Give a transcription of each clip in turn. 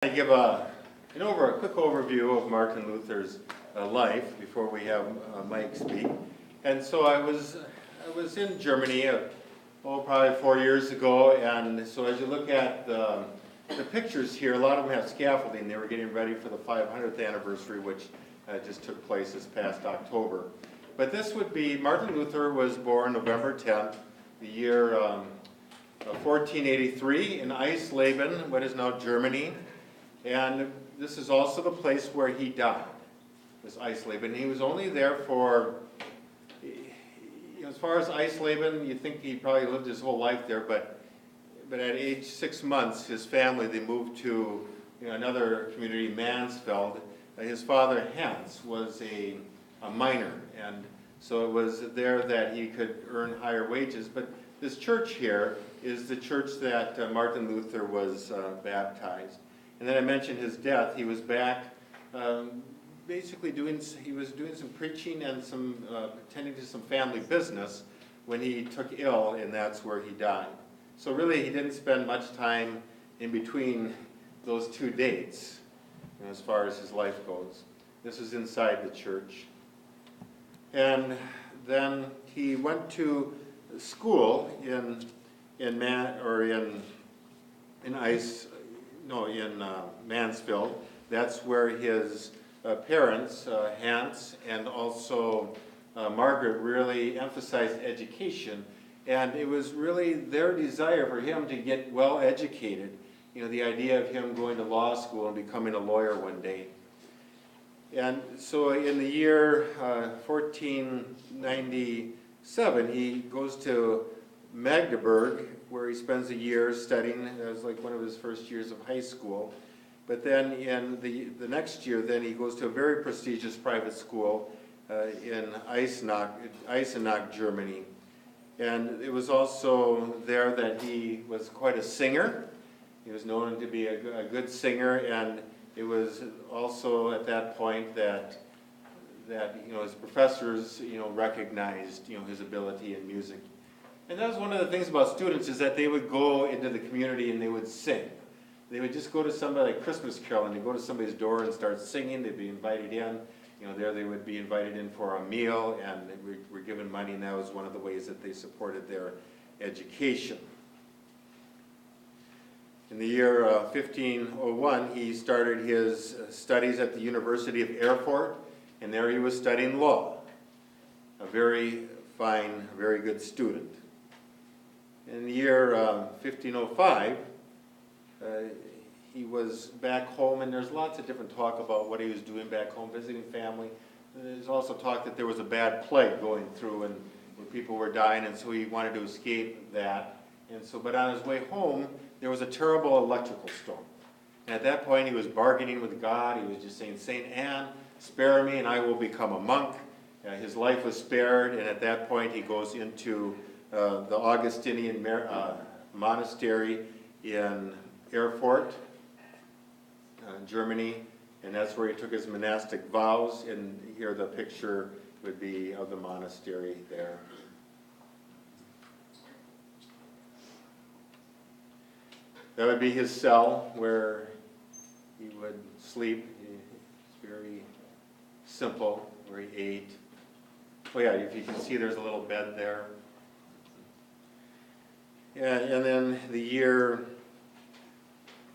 I give a quick overview of Martin Luther's life before we have Mike speak. And so I was in Germany probably 4 years ago, and so as you look at the pictures here, a lot of them have scaffolding. They were getting ready for the 500th anniversary, which just took place this past October. But this would be, Martin Luther was born November 10th, the year 1483 in Eisleben, what is now Germany. And this is also the place where he died, was Eisleben. He was only there for, as far as Eisleben, you think he probably lived his whole life there, but at age 6 months, his family, they moved to another community, Mansfeld. His father, Hans, was a miner, and so it was there that he could earn higher wages. But this church here is the church that Martin Luther was baptized. And then I mentioned his death. He was back basically doing some preaching and some attending to some family business when he took ill, and that's where he died. So really he didn't spend much time in between those two dates as far as his life goes. This is inside the church. And then he went to school in Mansfield. That's where his parents, Hans and also Margaret, really emphasized education. And it was really their desire for him to get well educated. The idea of him going to law school and becoming a lawyer one day. And so in the year 1497, he goes to Magdeburg, where he spends a year studying. That was like one of his first years of high school. But then in the next year, then he goes to a very prestigious private school in Eisenach, Germany. And it was also there that he was quite a singer. He was known to be a good singer, and it was also at that point that his professors recognized his ability in music. And that was one of the things about students, is that they would go into the community and they would sing. They would just go to somebody like Christmas Carol, and they'd go to somebody's door and start singing. They'd be invited in. There they would be invited in for a meal, and they were given money, and that was one of the ways that they supported their education. In the year 1501, he started his studies at the University of Erfurt, and there he was studying law. A very fine, very good student. In the year 1505, he was back home, and there's lots of different talk about what he was doing back home, visiting family. There's also talk that there was a bad plague going through, and where people were dying, and so he wanted to escape that. But on his way home, there was a terrible electrical storm. And at that point, he was bargaining with God. He was just saying, "Saint Anne, spare me, and I will become a monk." His life was spared, and at that point, he goes into the Augustinian monastery in Erfurt, Germany, and that's where he took his monastic vows. And here the picture would be of the monastery there. That would be his cell where he would sleep. It's very simple, where he ate. Oh yeah, if you can see, there's a little bed there. Yeah, and then the year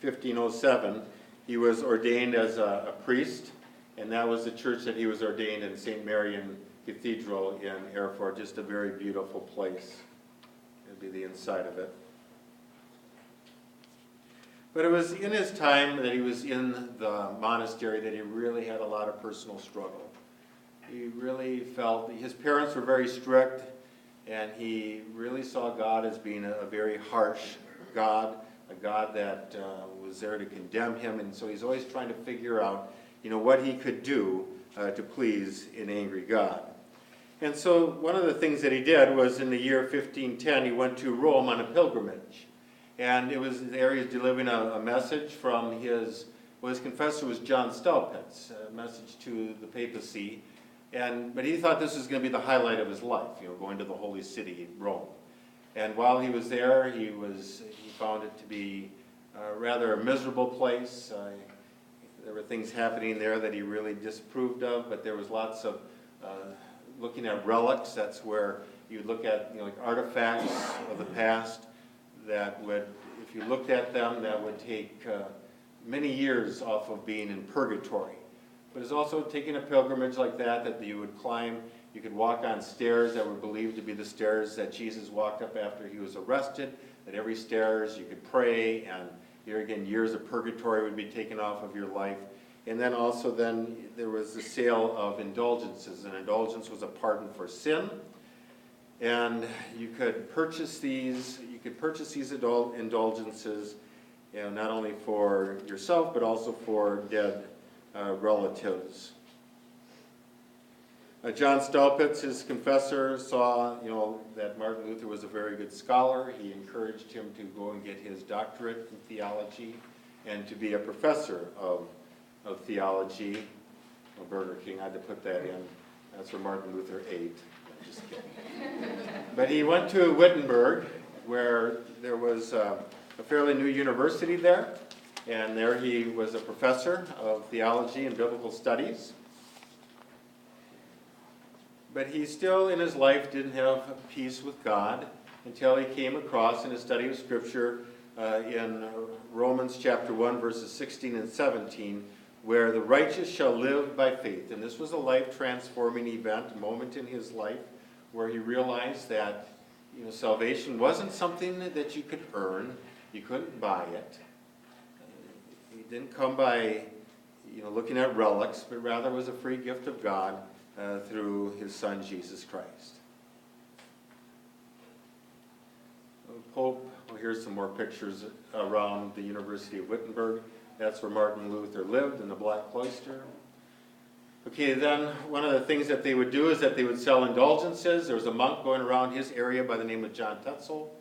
1507, he was ordained as a priest, and that was the church that he was ordained in, St. Marian Cathedral in Erfurt. Just a very beautiful place. It'd be the inside of it. But it was in his time that he was in the monastery that he really had a lot of personal struggle. He really felt his parents were very strict, and he really saw God as being a very harsh God, a God that was there to condemn him, and so he's always trying to figure out, what he could do to please an angry God. And so one of the things that he did was in the year 1510, he went to Rome on a pilgrimage. And it was there he was delivering a message from his confessor was John Staupitz, a message to the papacy. But he thought this was going to be the highlight of his life, going to the holy city, Rome. And while he was there, he found it to be rather a miserable place. There were things happening there that he really disapproved of, but there was lots of looking at relics. That's where you look at, like artifacts of the past that would, if you looked at them, that would take many years off of being in purgatory. But it's also taking a pilgrimage like that you would climb. You could walk on stairs that were believed to be the stairs that Jesus walked up after he was arrested. At every stairs you could pray, and here again, years of purgatory would be taken off of your life. And then also there was the sale of indulgences. An indulgence was a pardon for sin. And you could purchase these indulgences, not only for yourself, but also for dead relatives. John Staupitz, his confessor, saw that Martin Luther was a very good scholar. He encouraged him to go and get his doctorate in theology and to be a professor of theology. Burger King, I had to put that in. That's where Martin Luther ate. I'm just kidding. But he went to Wittenberg, where there was a fairly new university there, and there he was a professor of theology and biblical studies. But he still, in his life, didn't have peace with God until he came across in his study of Scripture in Romans chapter 1, verses 16 and 17, where the righteous shall live by faith. And this was a life-transforming event, a moment in his life where he realized that salvation wasn't something that you could earn. You couldn't buy it. It didn't come by looking at relics, but rather was a free gift of God through his Son, Jesus Christ. Pope, well, here's some more pictures around the University of Wittenberg. That's where Martin Luther lived, in the Black Cloister. Okay, then one of the things that they would do is that they would sell indulgences. There was a monk going around his area by the name of John Tetzel,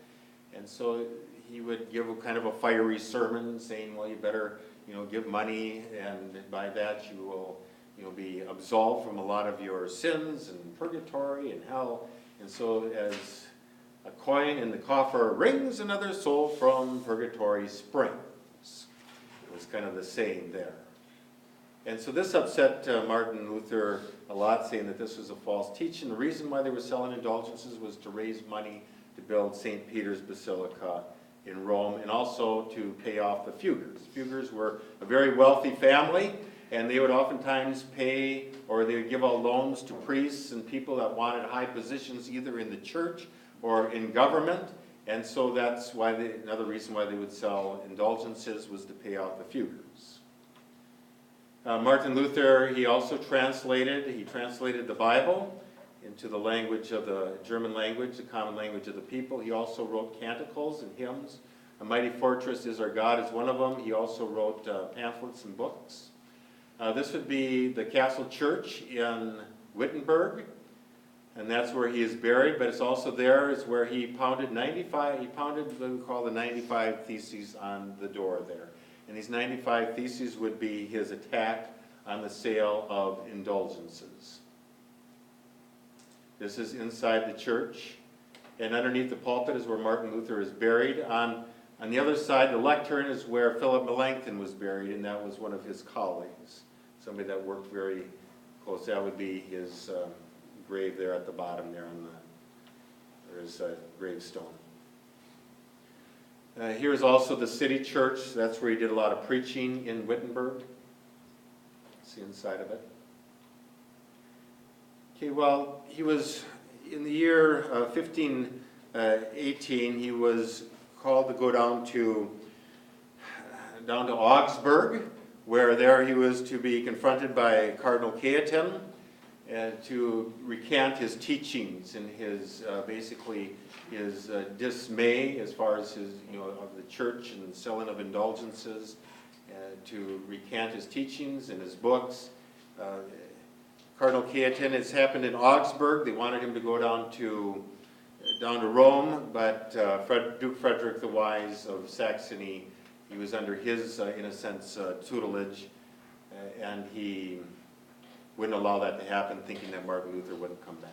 and so he would give a kind of a fiery sermon saying, well, you better give money, and by that you will be absolved from a lot of your sins and purgatory and hell. And so as a coin in the coffer rings, another soul from purgatory springs. It was kind of the saying there. And so this upset Martin Luther a lot, saying that this was a false teaching. The reason why they were selling indulgences was to raise money to build St. Peter's Basilica in Rome, and also to pay off the Fuggers. Fuggers were a very wealthy family, and they would oftentimes pay, or they would give out loans to priests and people that wanted high positions either in the church or in government. And so that's why another reason why they would sell indulgences was to pay off the Fuggers. Martin Luther, he also translated the Bible into the language of the German language, the common language of the people. He also wrote canticles and hymns. A Mighty Fortress Is Our God is one of them. He also wrote pamphlets and books. This would be the Castle Church in Wittenberg, and that's where he is buried, but it's also there is where he pounded what we call the 95 Theses on the door there. And these 95 Theses would be his attack on the sale of indulgences. This is inside the church, and underneath the pulpit is where Martin Luther is buried. On the other side, the lectern, is where Philip Melanchthon was buried, and that was one of his colleagues, somebody that worked very close. That would be his grave there at the bottom there there's a gravestone. Here's also the city church. That's where he did a lot of preaching in Wittenberg. That's the inside of it. Okay, well, he was, in the year 1518, he was called to go down to Augsburg, where there he was to be confronted by Cardinal Cajetan and to recant his teachings and his basically his dismay as far as his of the church and selling of indulgences, to recant his teachings and his books. Cardinal Cajetan, it's happened in Augsburg. They wanted him to go down to Rome, but Duke Frederick the Wise of Saxony, he was under his, in a sense, tutelage, and he wouldn't allow that to happen, thinking that Martin Luther wouldn't come back.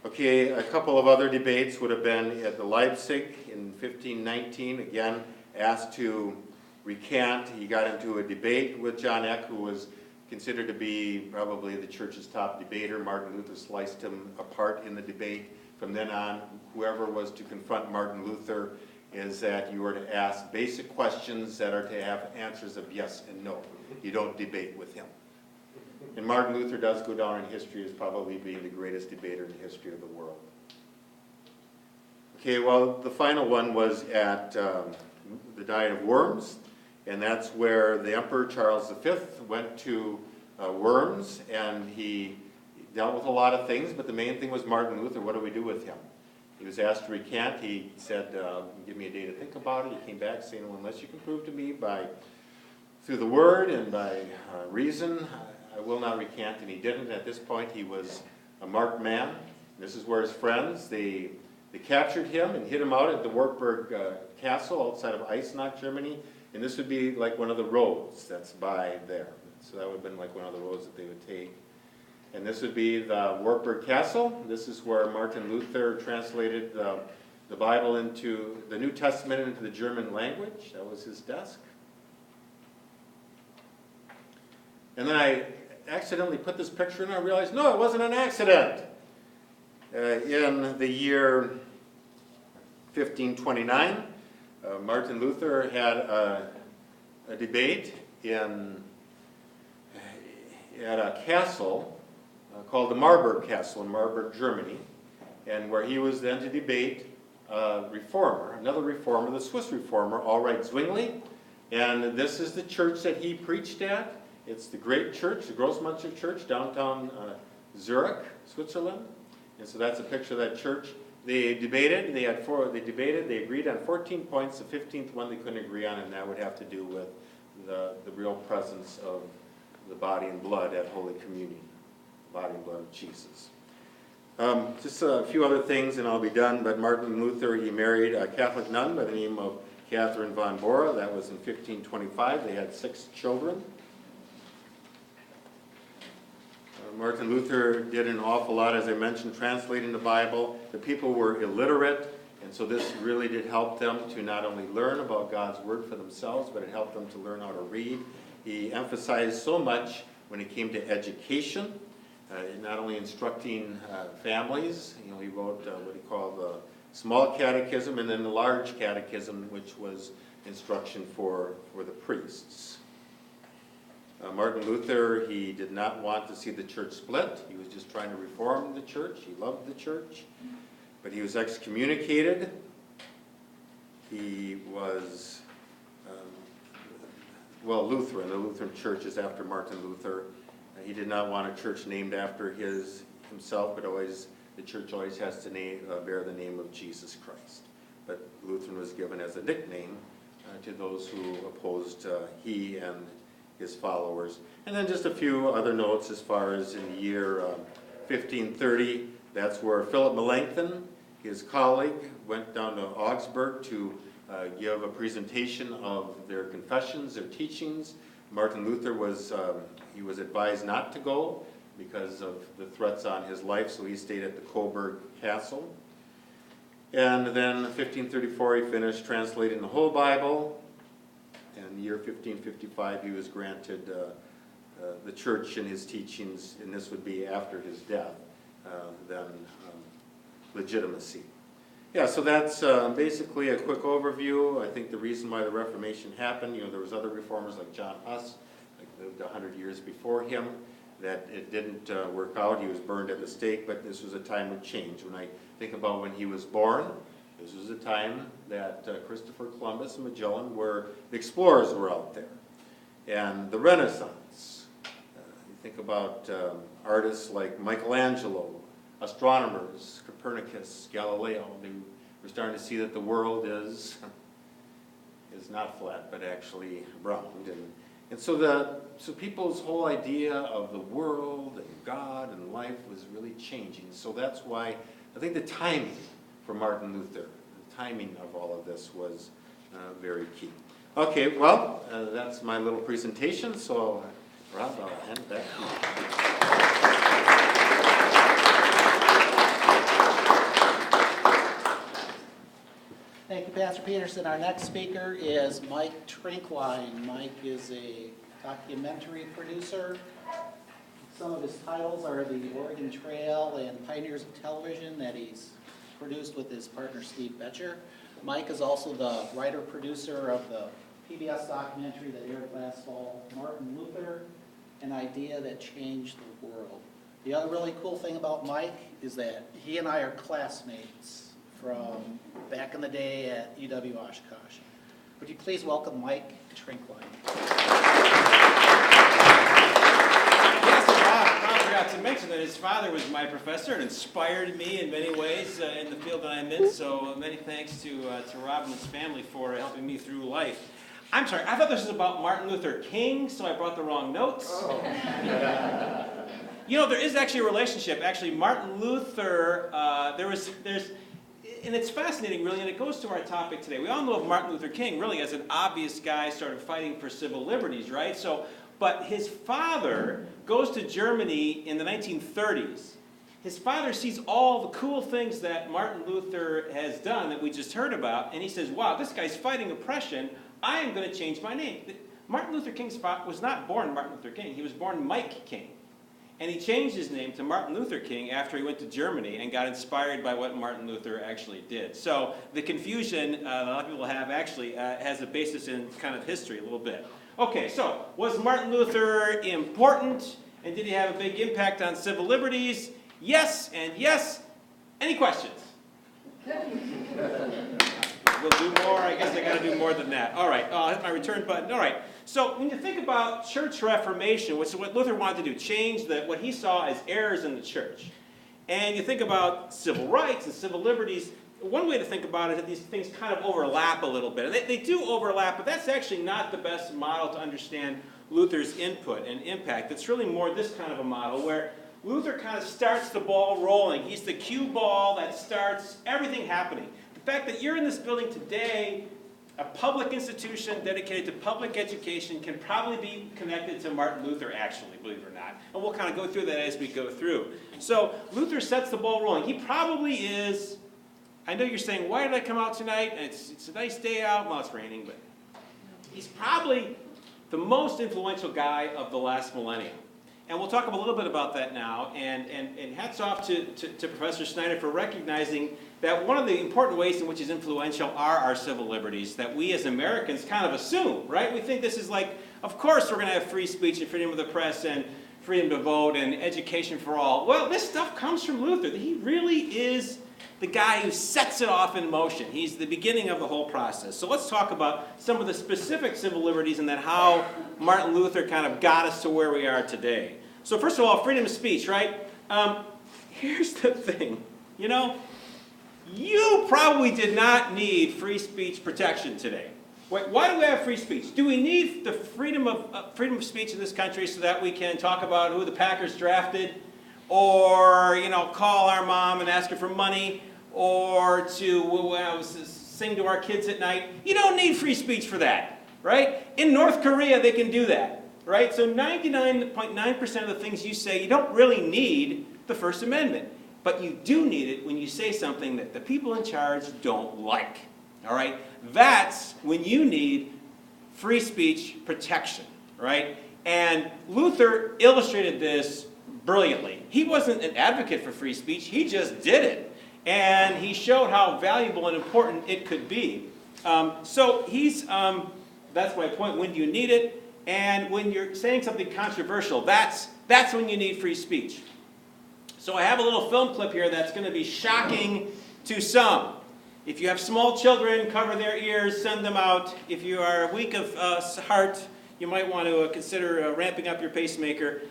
Okay, a couple of other debates would have been at the Leipzig in 1519. Again, asked to recant. He got into a debate with John Eck, who was considered to be probably the church's top debater. Martin Luther sliced him apart in the debate. From then on, whoever was to confront Martin Luther is that you were to ask basic questions that are to have answers of yes and no. You don't debate with him. And Martin Luther does go down in history as probably being the greatest debater in the history of the world. Okay, well, the final one was at the Diet of Worms, and that's where the Emperor Charles V went to Worms, and he dealt with a lot of things, but the main thing was Martin Luther. What do we do with him? He was asked to recant. He said, give me a day to think about it. He came back saying, well, unless you can prove to me through the word and by reason, I will not recant. And he didn't. At this point, he was a marked man. This is where his friends, they captured him and hid him out at the Wartburg Castle outside of Eisenach, Germany. And this would be like one of the roads that's by there. So that would have been like one of the roads that they would take. And this would be the Wartburg Castle. This is where Martin Luther translated the Bible into the New Testament into the German language. That was his desk. And then I accidentally put this picture in and I realized, no, it wasn't an accident. In the year 1529, Martin Luther had a debate at a castle called the Marburg Castle in Marburg, Germany, and where he was then to debate another reformer, the Swiss reformer, Ulrich Zwingli. And this is the church that he preached at. It's the great church, the Grossmünster Church, downtown Zurich, Switzerland. And so that's a picture of that church. They debated. They agreed on 14 points. The 15th one they couldn't agree on, and that would have to do with the real presence of the body and blood at Holy Communion, the body and blood of Jesus. Just a few other things, and I'll be done. But Martin Luther, he married a Catholic nun by the name of Catherine von Bora. That was in 1525. They had 6 children. Martin Luther did an awful lot, as I mentioned, translating the Bible. The people were illiterate, and so this really did help them to not only learn about God's Word for themselves, but it helped them to learn how to read. He emphasized so much when it came to education, not only instructing families. He wrote what he called the small catechism and then the large catechism, which was instruction for the priests. Martin Luther, he did not want to see the church split. He was just trying to reform the church. He loved the church. But he was excommunicated. He was, Lutheran. The Lutheran church is after Martin Luther. He did not want a church named after himself, but the church always has to bear the name of Jesus Christ. But Lutheran was given as a nickname to those who opposed he and his followers. And then just a few other notes as far as in the year 1530, that's where Philip Melanchthon, his colleague, went down to Augsburg to give a presentation of their confessions, their teachings. Martin Luther was advised not to go because of the threats on his life, so he stayed at the Coburg Castle. And then in 1534 he finished translating the whole Bible. In the year 1555, he was granted the church and his teachings, and this would be after his death, legitimacy. Yeah, so that's basically a quick overview. I think the reason why the Reformation happened, there was other reformers like John Huss, lived 100 years before him, that it didn't work out. He was burned at the stake, but this was a time of change. When I think about when he was born, this was a time that Christopher Columbus and Magellan the explorers were out there. And the Renaissance. You think about artists like Michelangelo, astronomers, Copernicus, Galileo. They were starting to see that the world is not flat, but actually round. And so people's whole idea of the world and God and life was really changing. So that's why I think the timing for Martin Luther, the timing of all of this was very key. Okay, well, that's my little presentation. So, Rob, I'll hand it back to you. Thank you, Pastor Peterson. Our next speaker is Mike Trinkline. Mike is a documentary producer. Some of his titles are the Oregon Trail and Pioneers of Television that he's produced with his partner Steve Betcher. Mike is also the writer-producer of the PBS documentary that aired last fall, Martin Luther, An Idea That Changed the World. The other really cool thing about Mike is that he and I are classmates from back in the day at UW Oshkosh. Would you please welcome Mike Trinkline? Yes, Rob forgot to mention that his father was my professor and inspired me in many ways in the field that I'm in, so many thanks to Rob and his family for helping me through life. I'm sorry, I thought this was about Martin Luther King, so I brought the wrong notes. Oh. You know, there is actually a relationship. Actually, Martin Luther, and it's fascinating, really, and it goes to our topic today. We all know of Martin Luther King, really, as an obvious guy started fighting for civil liberties, right? But his father goes to Germany in the 1930s. His father sees all the cool things that Martin Luther has done that we just heard about, and he says, wow, this guy's fighting oppression. I am going to change my name. Martin Luther King was not born Martin Luther King. He was born Mike King. And he changed his name to Martin Luther King after he went to Germany and got inspired by what Martin Luther actually did. So the confusion a lot of people have actually has a basis in kind of history a little bit. Okay, so was Martin Luther important? And did he have a big impact on civil liberties? Yes and yes. Any questions? We'll do more. I guess I got to do more than that. All right. I'll hit my return button. All right. So when you think about church reformation, what Luther wanted to do, change what he saw as errors in the church. And you think about civil rights and civil liberties, one way to think about it is that these things kind of overlap a little bit. And they do overlap, but that's actually not the best model to understand Luther's input and impact. It's really more this kind of a model where Luther kind of starts the ball rolling. He's the cue ball that starts everything happening. The fact that you're in this building today, a public institution dedicated to public education, can probably be connected to Martin Luther, actually, believe it or not. And we'll kind of go through that as we go through. So Luther sets the ball rolling. He probably is, I know you're saying, why did I come out tonight? And it's a nice day out. Well, it's raining, but he's probably the most influential guy of the last millennium. And we'll talk a little bit about that now. And hats off to Professor Snyder for recognizing that one of the important ways in which he's influential are our civil liberties that we as Americans kind of assume, right? We think this is like, of course we're going to have free speech and freedom of the press and freedom to vote and education for all. Well, this stuff comes from Luther. He really is the guy who sets it off in motion. He's the beginning of the whole process. So let's talk about some of the specific civil liberties and then how Martin Luther kind of got us to where we are today. So first of all, freedom of speech, right? Here's the thing, you know, you probably did not need free speech protection today. Why do we have free speech? Do we need the freedom of speech in this country so that we can talk about who the Packers drafted, or call our mom and ask her for money, or to sing to our kids at night? You don't need free speech for that, right? In North Korea, they can do that, right? So 99.9% of the things you say, you don't really need the First Amendment. But you do need it when you say something that the people in charge don't like, all right? That's when you need free speech protection, right? And Luther illustrated this brilliantly. He wasn't an advocate for free speech, he just did it. And he showed how valuable and important it could be. So that's my point, when do you need it? And when you're saying something controversial, that's when you need free speech. So I have a little film clip here that's going to be shocking to some. If you have small children, cover their ears, send them out. If you are weak of heart, you might want to consider ramping up your pacemaker.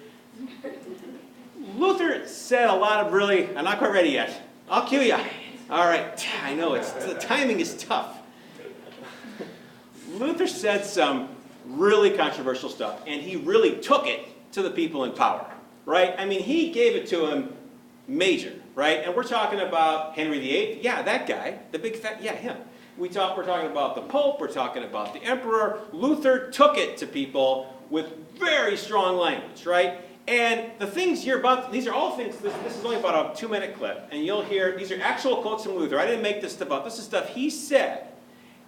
Luther said a lot of really, I'm not quite ready yet. I'll cue you. All right, I know, the timing is tough. Luther said some really controversial stuff, and he really took it to the people in power, right? I mean, he gave it to him major, right? And we're talking about Henry VIII, yeah, that guy, the big fat, yeah, him. We're talking about the Pope, we're talking about the Emperor. Luther took it to people with very strong language, right? And the things you're about, these are all things, this is only about a 2-minute clip, and you'll hear, these are actual quotes from Luther. I didn't make this stuff up. This is stuff he said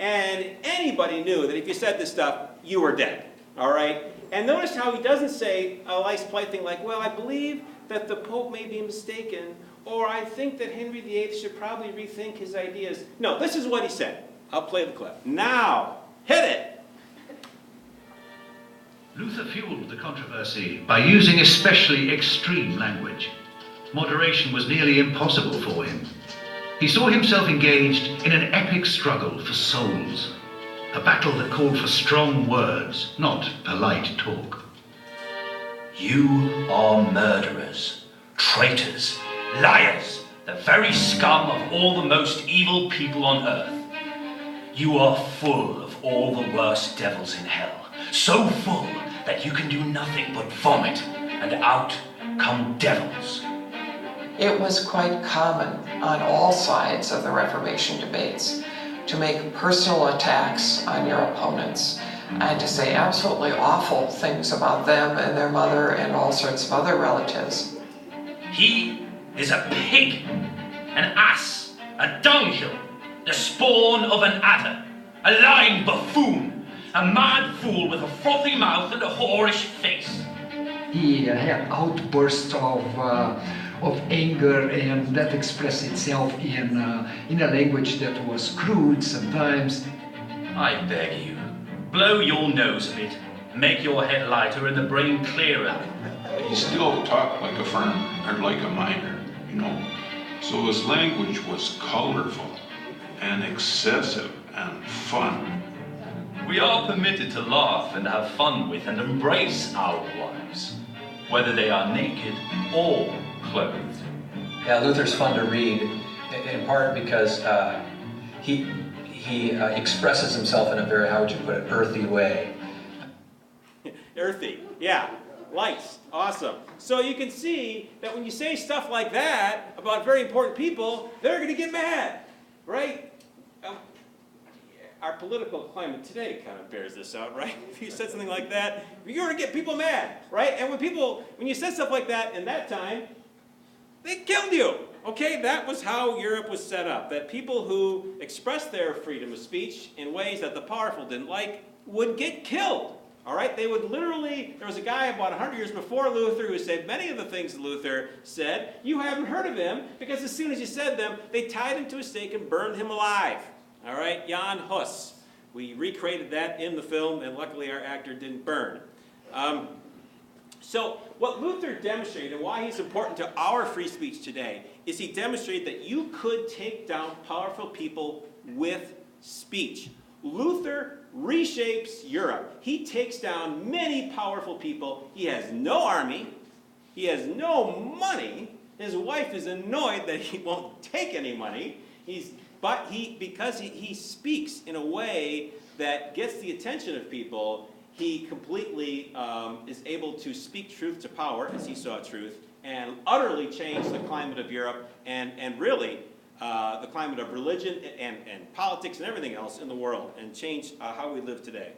And anybody knew that if you said this stuff, you were dead, all right? And notice how he doesn't say a nice polite thing like, well, I believe that the Pope may be mistaken, or I think that Henry VIII should probably rethink his ideas. No, this is what he said. I'll play the clip. Now, hit it. Luther fueled the controversy by using especially extreme language. Moderation was nearly impossible for him. He saw himself engaged in an epic struggle for souls, a battle that called for strong words, not polite talk. You are murderers, traitors, liars, the very scum of all the most evil people on earth. You are full of all the worst devils in hell, so full that you can do nothing but vomit, and out come devils. It was quite common on all sides of the Reformation debates to make personal attacks on your opponents and to say absolutely awful things about them and their mother and all sorts of other relatives. He is a pig, an ass, a dunghill, the spawn of an adder, a lying buffoon, a mad fool with a frothy mouth and a whorish face. He had outbursts of anger, and that expressed itself in a language that was crude sometimes. I beg you, blow your nose a bit, make your head lighter and the brain clearer. He still talked like a farmer, or like a miner, you know. So his language was colorful and excessive and fun. We are permitted to laugh and have fun with and embrace our wives, whether they are naked or clothed. Yeah, Luther's fun to read, in part because he expresses himself in a very, how would you put it, earthy way. Earthy, yeah. Lights, awesome. So you can see that when you say stuff like that about very important people, they're going to get mad, right? Our political climate today kind of bears this out, right? If you said something like that, you're going to get people mad, right? And when you said stuff like that in that time, they killed you, okay? That was how Europe was set up, that people who expressed their freedom of speech in ways that the powerful didn't like would get killed. All right, they would literally, there was a guy about 100 years before Luther who said many of the things Luther said. You haven't heard of him because as soon as you said them, they tied him to a stake and burned him alive. All right, Jan Hus. We recreated that in the film, and luckily our actor didn't burn. So what Luther demonstrated, and why he's important to our free speech today, is he demonstrated that you could take down powerful people with speech. Luther reshapes Europe. He takes down many powerful people. He has no army. He has no money. His wife is annoyed that he won't take any money. Because he speaks in a way that gets the attention of people, he completely is able to speak truth to power, as he saw truth, and utterly change the climate of Europe and really the climate of religion and politics and everything else in the world, and change how we live today.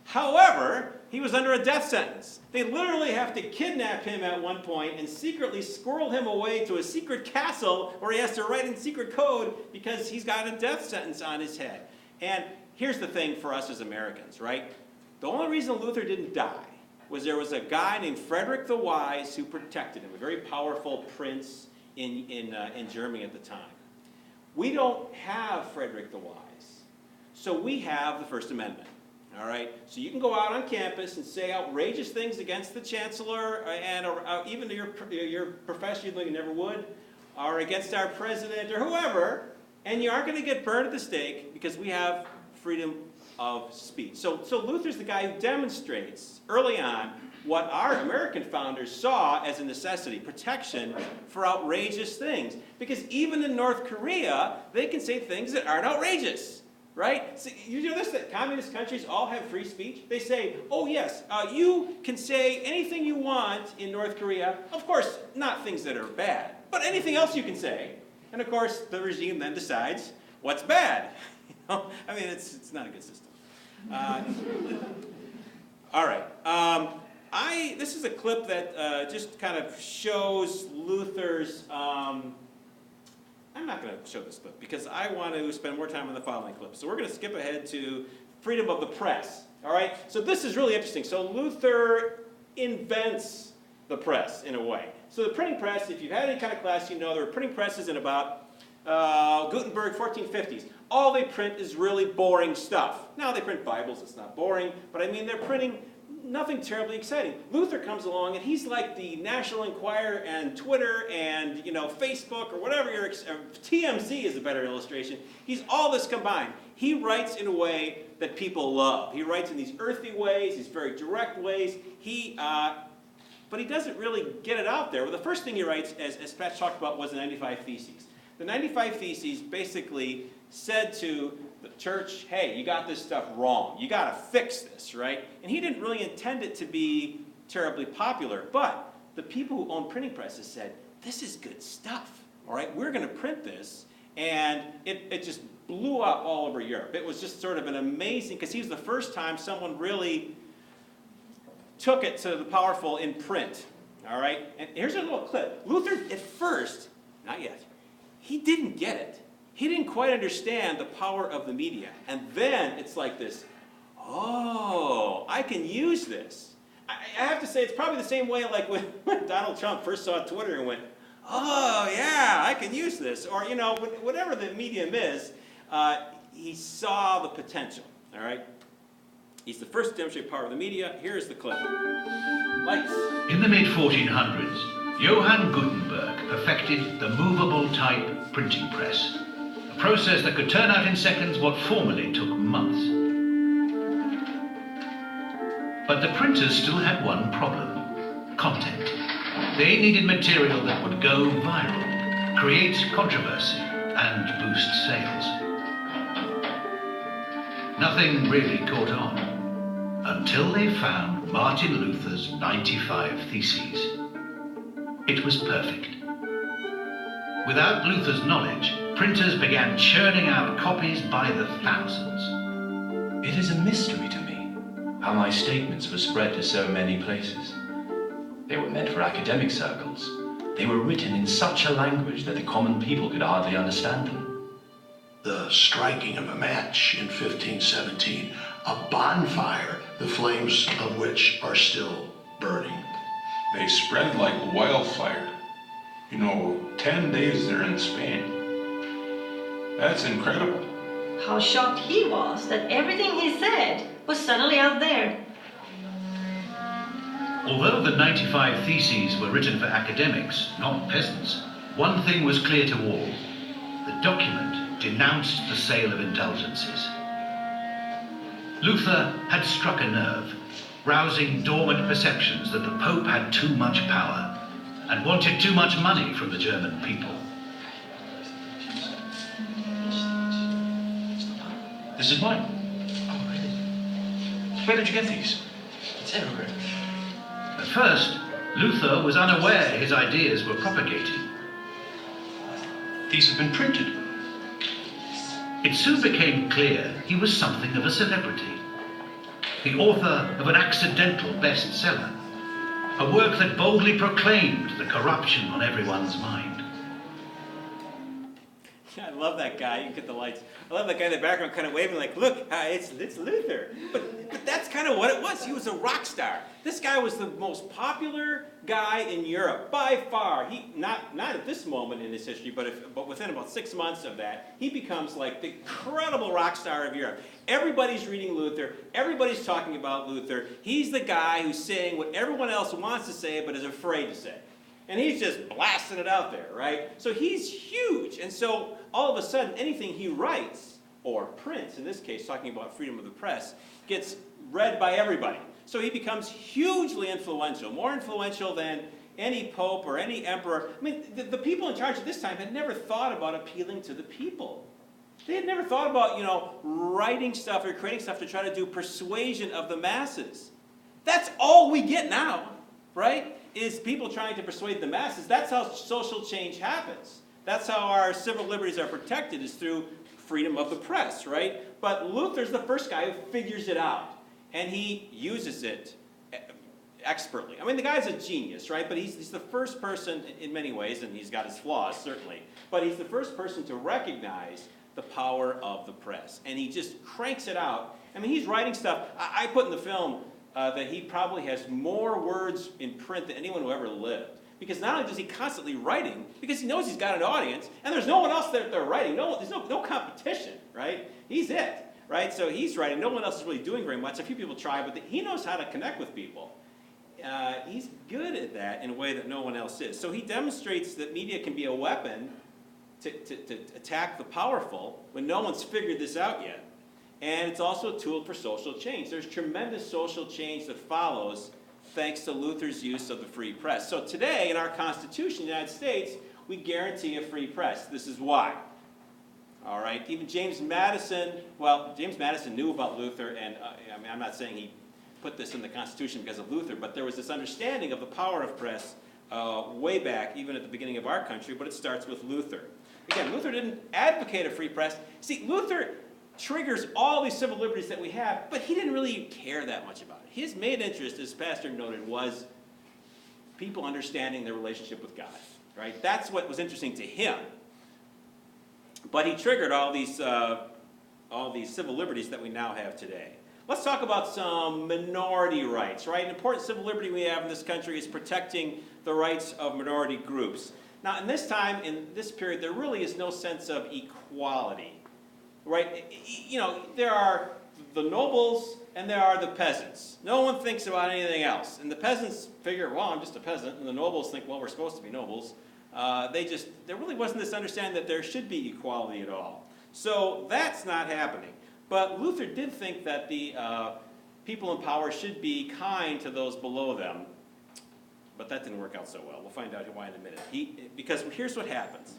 However, he was under a death sentence. They literally have to kidnap him at one point and secretly squirrel him away to a secret castle where he has to write in secret code because he's got a death sentence on his head. And here's the thing for us as Americans, right? The only reason Luther didn't die was there was a guy named Frederick the Wise who protected him, a very powerful prince in Germany at the time. We don't have Frederick the Wise, so we have the First Amendment. All right, so you can go out on campus and say outrageous things against the chancellor and even to your professor, even though you never would, or against our president or whoever, and you aren't going to get burned at the stake because we have freedom of speech. So Luther's the guy who demonstrates early on what our American founders saw as a necessity, protection for outrageous things. Because even in North Korea, they can say things that aren't outrageous. Right? So you know this, that communist countries all have free speech? They say, oh yes, you can say anything you want in North Korea. Of course, not things that are bad, but anything else you can say. And of course, the regime then decides what's bad. You know? I mean, it's not a good system. All right. This is a clip that just kind of shows Luther's, I'm I'm not going to show this clip because I want to spend more time on the following clip. So we're going to skip ahead to freedom of the press. All right? So this is really interesting. So Luther invents the press in a way. So the printing press, if you've had any kind of class, you know there were printing presses in about Gutenberg, 1450s. All they print is really boring stuff. Now they print Bibles, it's not boring, but I mean they're printing nothing terribly exciting. Luther comes along and he's like the National Enquirer and Twitter and Facebook or whatever TMZ is a better illustration. He's all this combined. He writes in a way that people love. He writes in these earthy ways, these very direct ways. But he doesn't really get it out there. Well, the first thing he writes, as Pat talked about, was the 95 Theses. The 95 Theses basically said to the church, hey, you got this stuff wrong. You got to fix this, right? And he didn't really intend it to be terribly popular. But the people who own printing presses said, this is good stuff, all right? We're going to print this. And it just blew up all over Europe. It was just sort of an amazing, because he was the first time someone really took it to the powerful in print, all right? And here's a little clip. Luther, at first, not yet, he didn't get it. He didn't quite understand the power of the media. And then it's like this, oh, I can use this. I have to say, it's probably the same way like when Donald Trump first saw Twitter and went, oh, yeah, I can use this. Or, whatever the medium is, he saw the potential, all right? He's the first to demonstrate power of the media. Here's the clip. Lights. In the mid-1400s, Johann Gutenberg perfected the movable type printing press, a process that could turn out in seconds what formerly took months. But the printers still had one problem: content. They needed material that would go viral, create controversy, and boost sales. Nothing really caught on, until they found Martin Luther's 95 Theses. It was perfect. Without Luther's knowledge, printers began churning out copies by the thousands. It is a mystery to me how my statements were spread to so many places. They were meant for academic circles. They were written in such a language that the common people could hardly understand them. The striking of a match in 1517, a bonfire, the flames of which are still burning. They spread like wildfire. 10 days they're in Spain. That's incredible. How shocked he was that everything he said was suddenly out there. Although the 95 Theses were written for academics, not peasants, one thing was clear to all. The document denounced the sale of indulgences. Luther had struck a nerve, rousing dormant perceptions that the Pope had too much power and wanted too much money from the German people. This is mine. Oh, really? Where did you get these? It's everywhere. At first, Luther was unaware his ideas were propagating. These have been printed. It soon became clear he was something of a celebrity. The author of an accidental bestseller, a work that boldly proclaimed the corruption on everyone's mind. I love that guy. You can get the lights. I love that guy in the background kind of waving like, look, it's Luther. But that's kind of what it was. He was a rock star. This guy was the most popular guy in Europe by far. He not at this moment in his history, but within about 6 months of that, he becomes like the incredible rock star of Europe. Everybody's reading Luther. Everybody's talking about Luther. He's the guy who's saying what everyone else wants to say but is afraid to say. And he's just blasting it out there, right? So he's huge. And so all of a sudden, anything he writes, or prints, in this case, talking about freedom of the press, gets read by everybody. So he becomes hugely influential, more influential than any pope or any emperor. I mean, the people in charge at this time had never thought about appealing to the people. They had never thought about, writing stuff or creating stuff to try to do persuasion of the masses. That's all we get now, right? Is people trying to persuade the masses. That's how social change happens. That's how our civil liberties are protected, is through freedom of the press, right? But Luther's the first guy who figures it out, and he uses it expertly. I mean, the guy's a genius, right? But he's the first person in many ways, and he's got his flaws, certainly, but he's the first person to recognize the power of the press. And he just cranks it out. I mean, he's writing stuff. I put in the film that he probably has more words in print than anyone who ever lived. Because not only does he constantly writing, because he knows he's got an audience, and there's no one else that they're writing. There's no competition, right? He's it, right? So he's writing. No one else is really doing very much. A few people try, but he knows how to connect with people. He's good at that in a way that no one else is. So he demonstrates that media can be a weapon to attack the powerful when no one's figured this out yet. And it's also a tool for social change. There's tremendous social change that follows thanks to Luther's use of the free press. So today, in our Constitution in the United States, we guarantee a free press. This is why. All right, even James Madison knew about Luther, and I mean, I'm not saying he put this in the Constitution because of Luther, but there was this understanding of the power of press way back, even at the beginning of our country, but it starts with Luther. Again, Luther didn't advocate a free press. See, Luther triggers all these civil liberties that we have, but he didn't really care that much about it. His main interest, as Pastor noted, was people understanding their relationship with God, right? That's what was interesting to him. But he triggered all these civil liberties that we now have today. Let's talk about some minority rights, right? An important civil liberty we have in this country is protecting the rights of minority groups. Now, in this time, in this period, there really is no sense of equality, right? You know, there are the nobles and there are the peasants. No one thinks about anything else. And the peasants figure, well, I'm just a peasant. And the nobles think, well, we're supposed to be nobles. There really wasn't this understanding that there should be equality at all. So that's not happening. But Luther did think that the people in power should be kind to those below them. But that didn't work out so well. We'll find out why in a minute. Because here's what happens.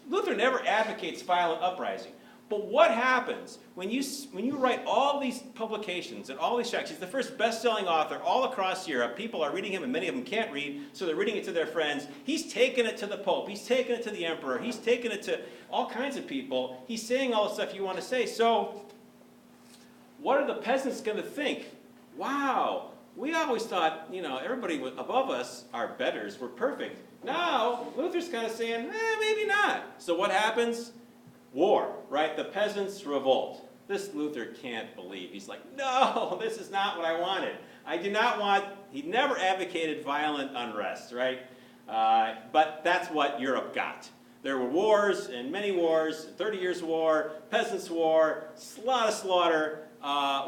Luther never advocates violent uprising. But what happens when you write all these publications and all these tracts? He's the first best-selling author all across Europe. People are reading him, and many of them can't read, so they're reading it to their friends. He's taken it to the Pope. He's taken it to the Emperor. He's taken it to all kinds of people. He's saying all the stuff you want to say. So what are the peasants going to think? Wow, we always thought, you know, everybody above us are betters. We're perfect. Now, Luther's kind of saying, maybe not. So what happens? War, right? The peasants revolt. This Luther can't believe. He's like, no, this is not what I wanted. I do not want, he never advocated violent unrest, right? But that's what Europe got. There were wars, and many wars, 30 Years' War, Peasants' War, a lot of slaughter.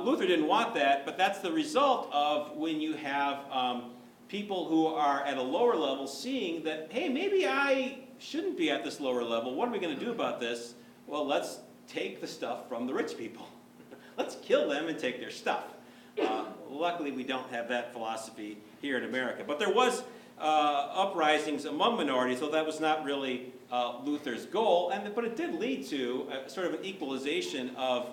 Luther didn't want that, but that's the result of when you have people who are at a lower level seeing that, hey, maybe I shouldn't be at this lower level. What are we going to do about this? Well, let's take the stuff from the rich people. Let's kill them and take their stuff. Luckily, we don't have that philosophy here in America. But there was uprisings among minorities, though that was not really Luther's goal. But it did lead to sort of an equalization of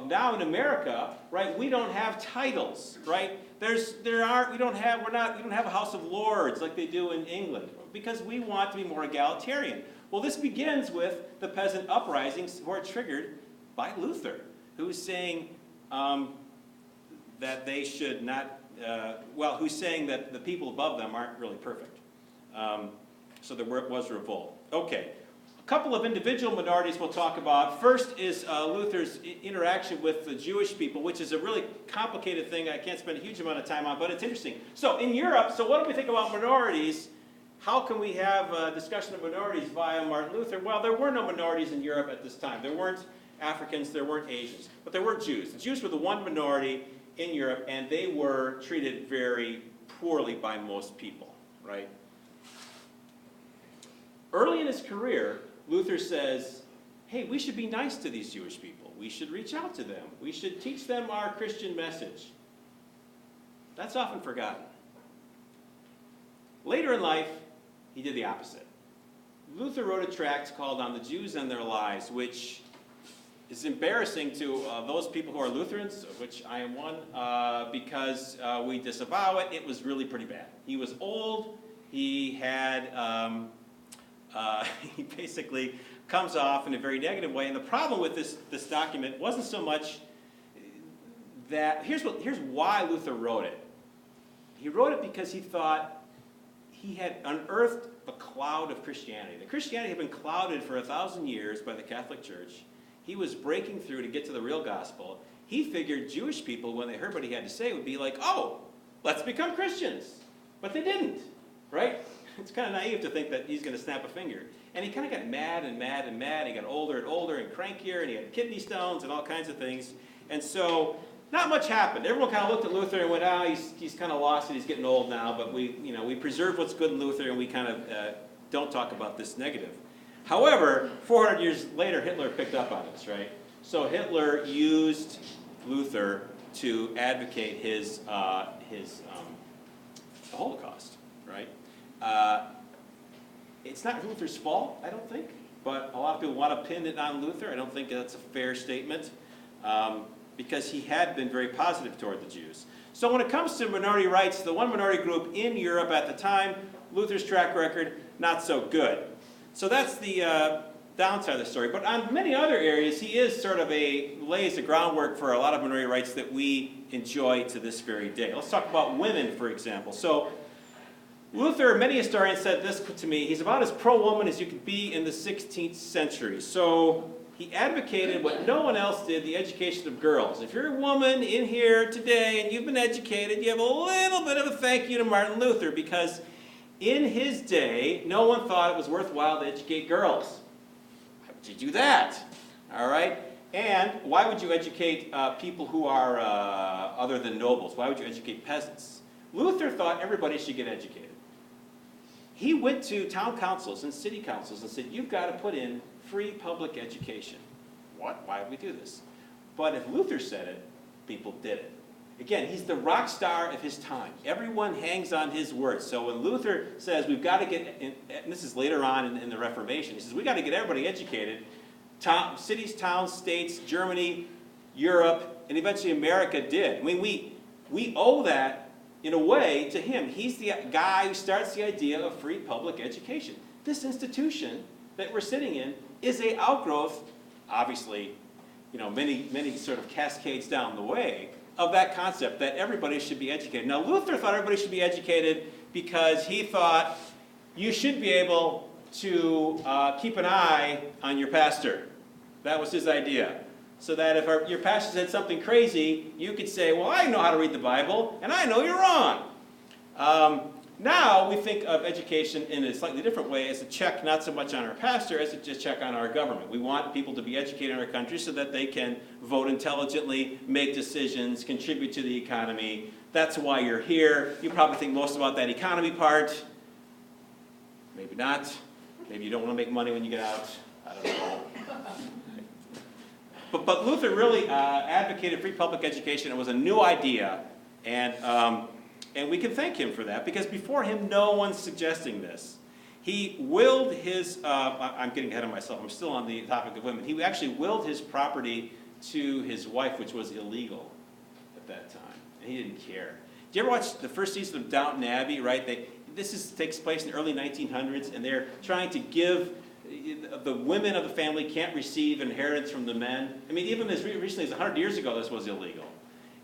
now in America, right? We don't have titles, right? We don't have a House of Lords like they do in England because we want to be more egalitarian. Well, this begins with the peasant uprisings who are triggered by Luther, who's saying that they should not, who's saying that the people above them aren't really perfect. So there was revolt. Okay, a couple of individual minorities we'll talk about. First is Luther's interaction with the Jewish people, which is a really complicated thing I can't spend a huge amount of time on, but it's interesting. So in Europe, so what do we think about minorities? How can we have a discussion of minorities via Martin Luther? Well, there were no minorities in Europe at this time. There weren't Africans, there weren't Asians, but there were Jews. The Jews were the one minority in Europe, and they were treated very poorly by most people, right? Early in his career, Luther says, hey, we should be nice to these Jewish people. We should reach out to them. We should teach them our Christian message. That's often forgotten. Later in life, he did the opposite. Luther wrote a tract called On the Jews and Their Lies, which is embarrassing to those people who are Lutherans, of which I am one, because we disavow it. It was really pretty bad. He was old. He had, he basically comes off in a very negative way. And the problem with this document wasn't so much that, here's why Luther wrote it. He wrote it because he thought he had unearthed a cloud of Christianity. The Christianity had been clouded for 1,000 years by the Catholic Church. He was breaking through to get to the real gospel. He figured Jewish people, when they heard what he had to say, would be like, oh, let's become Christians. But they didn't, right? It's kind of naive to think that he's going to snap a finger. And he kind of got mad and mad and mad. He got older and older and crankier, and he had kidney stones and all kinds of things. And so not much happened. Everyone kind of looked at Luther and went, he's kind of lost it. He's getting old now. But we preserve what's good in Luther, and we kind of don't talk about this negative. However, 400 years later, Hitler picked up on this, right? So Hitler used Luther to advocate the Holocaust, right? It's not Luther's fault, I don't think, but a lot of people want to pin it on Luther. I don't think that's a fair statement, because he had been very positive toward the Jews. So when it comes to minority rights, the one minority group in Europe at the time, Luther's track record, not so good. So that's the downside of the story. But on many other areas, he is sort of lays the groundwork for a lot of minority rights that we enjoy to this very day. Let's talk about women, for example. So Luther, many historians said this to me, he's about as pro-woman as you could be in the 16th century. So he advocated what no one else did, the education of girls. If you're a woman in here today and you've been educated, you have a little bit of a thank you to Martin Luther, because in his day, no one thought it was worthwhile to educate girls. Why would you do that? All right? And why would you educate people who are other than nobles? Why would you educate peasants? Luther thought everybody should get educated. He went to town councils and city councils and said, you've got to put in free public education. What? Why would we do this? But if Luther said it, people did it. Again, he's the rock star of his time. Everyone hangs on his words. So when Luther says we've got to get, and this is later on in the Reformation, he says we've got to get everybody educated. Cities, towns, states, Germany, Europe, and eventually America did. I mean, we owe that in a way to him. He's the guy who starts the idea of free public education. This institution that we're sitting in is an outgrowth, obviously, many sort of cascades down the way, of that concept that everybody should be educated. Now, Luther thought everybody should be educated because he thought you should be able to keep an eye on your pastor. That was his idea. So that if your pastor said something crazy, you could say, well, I know how to read the Bible, and I know you're wrong. Now we think of education in a slightly different way as a check not so much on our pastor as a check on our government. We want people to be educated in our country so that they can vote intelligently, make decisions, contribute to the economy. That's why you're here. You probably think most about that economy part. Maybe not. Maybe you don't want to make money when you get out. I don't know. But Luther really advocated free public education. It was a new idea, and we can thank him for that, because before him, no one's suggesting this. He willed his, I'm getting ahead of myself, I'm still on the topic of women. He actually willed his property to his wife, which was illegal at that time, and he didn't care. Do you ever watch the first season of Downton Abbey, right? This takes place in the early 1900s, and they're trying to give, the women of the family can't receive inheritance from the men. I mean, even as recently as 100 years ago, this was illegal.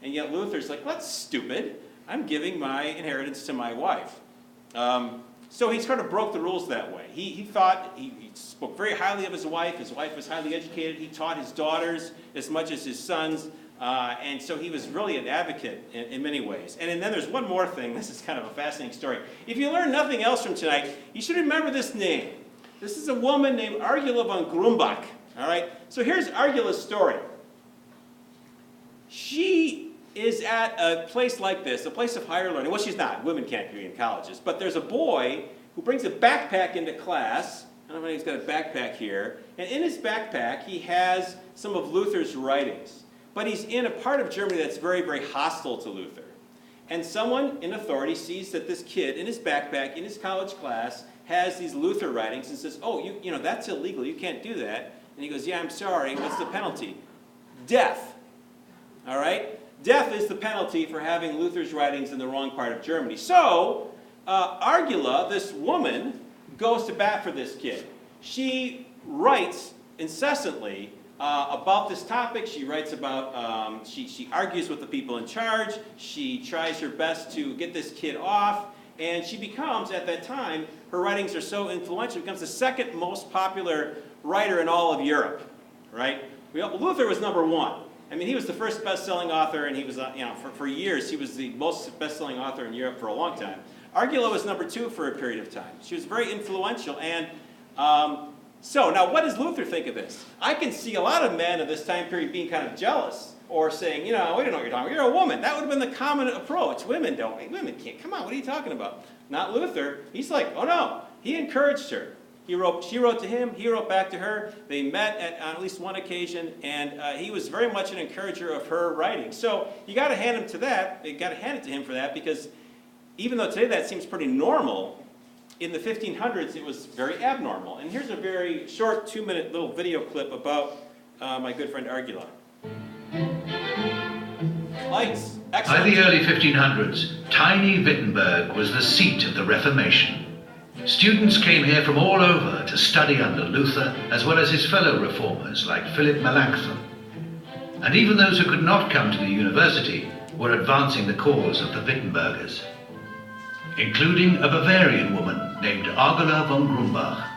And yet Luther's like, well, that's stupid. I'm giving my inheritance to my wife. So he sort of broke the rules that way. He thought, he spoke very highly of his wife. His wife was highly educated. He taught his daughters as much as his sons. And so he was really an advocate in many ways. And then there's one more thing. This is kind of a fascinating story. If you learn nothing else from tonight, you should remember this name. This is a woman named Argula von Grumbach. All right? So here's Argula's story. She is at a place like this, a place of higher learning. Well, she's not. Women can't be in colleges. But there's a boy who brings a backpack into class. I don't know if he's got a backpack here. And in his backpack, he has some of Luther's writings. But he's in a part of Germany that's very, very hostile to Luther. And someone in authority sees that this kid in his backpack, in his college class, has these Luther writings and says, oh, you know, that's illegal. You can't do that. And he goes, yeah, I'm sorry. What's the penalty? Death. All right? Death is the penalty for having Luther's writings in the wrong part of Germany. So, Argula, this woman, goes to bat for this kid. She writes incessantly about this topic. She writes about, she argues with the people in charge. She tries her best to get this kid off. And she becomes, at that time, her writings are so influential, becomes the second most popular writer in all of Europe, right? Luther was number one. I mean, he was the first best-selling author, and he was, for years, he was the most best-selling author in Europe for a long time. Argula was number two for a period of time. She was very influential, and so now what does Luther think of this? I can see a lot of men of this time period being kind of jealous, or saying, we don't know what you're talking about. You're a woman. That would have been the common approach. Women can't, come on, what are you talking about? Not Luther. He's like, oh no, he encouraged her. She wrote to him, he wrote back to her. They met on at least one occasion, and he was very much an encourager of her writing. So you got to hand him to that. You got to hand it to him for that, because even though today that seems pretty normal, in the 1500s it was very abnormal. And here's a very short 2-minute little video clip about my good friend Argula. Lights. Excellent. By the early 1500s, tiny Wittenberg was the seat of the Reformation. Students came here from all over to study under Luther, as well as his fellow reformers like Philip Melanchthon. And even those who could not come to the university were advancing the cause of the Wittenbergers, including a Bavarian woman named Argula von Grumbach.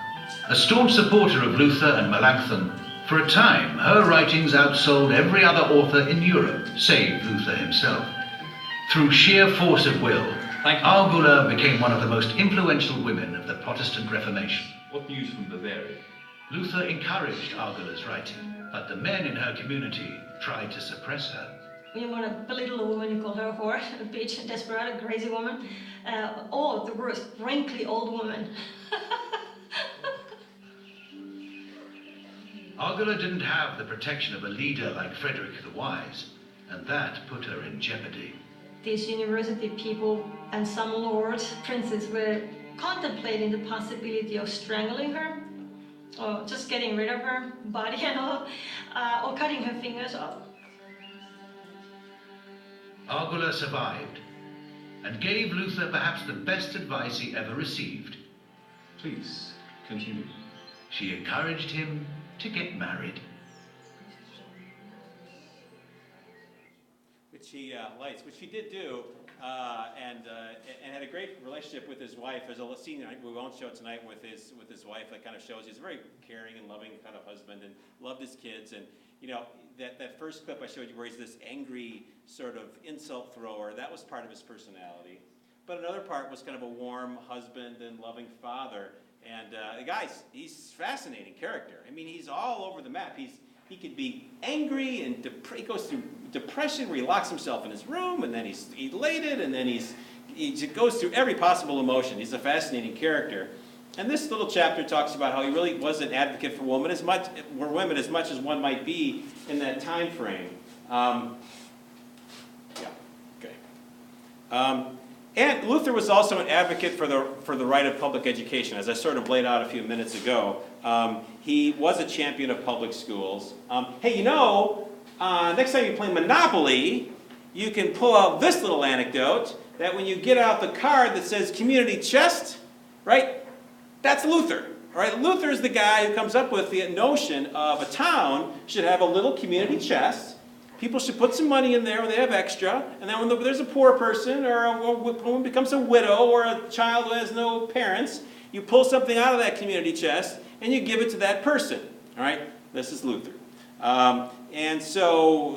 A staunch supporter of Luther and Melanchthon, for a time her writings outsold every other author in Europe, save Luther himself. Through sheer force of will, Argula became one of the most influential women of the Protestant Reformation. What news from Bavaria? Luther encouraged Argula's writing, but the men in her community tried to suppress her. You want to belittle a woman, you call her a whore, a bitch, a desperate, a crazy woman. Oh, the worst, wrinkly old woman. Argula didn't have the protection of a leader like Frederick the Wise, and that put her in jeopardy. These university people and some lords, princes, were contemplating the possibility of strangling her, or just getting rid of her body and all, or cutting her fingers off. Argula survived, and gave Luther perhaps the best advice he ever received. Please, continue. She encouraged him to get married. Which he which he did do, and had a great relationship with his wife. There's a scene we won't show tonight with his wife that kind of shows he's a very caring and loving kind of husband, and loved his kids. And that first clip I showed you where he's this angry sort of insult thrower, that was part of his personality. But another part was kind of a warm husband and loving father. And the guy's, he's a fascinating character. I mean, he's all over the map. He could be angry, and he goes through depression where he locks himself in his room, and then he's elated, and then he goes through every possible emotion. He's a fascinating character. And this little chapter talks about how he really was an advocate for women as much as one might be in that time frame. And Luther was also an advocate for the right of public education, as I sort of laid out a few minutes ago. He was a champion of public schools. Hey, next time you play Monopoly, you can pull out this little anecdote, that when you get out the card that says community chest, right, that's Luther. All right, Luther is the guy who comes up with the notion of a town should have a little community chest. People should put some money in there when they have extra, and then when there's a poor person, or a woman becomes a widow, or a child who has no parents, you pull something out of that community chest, and you give it to that person. All right, this is Luther. And so,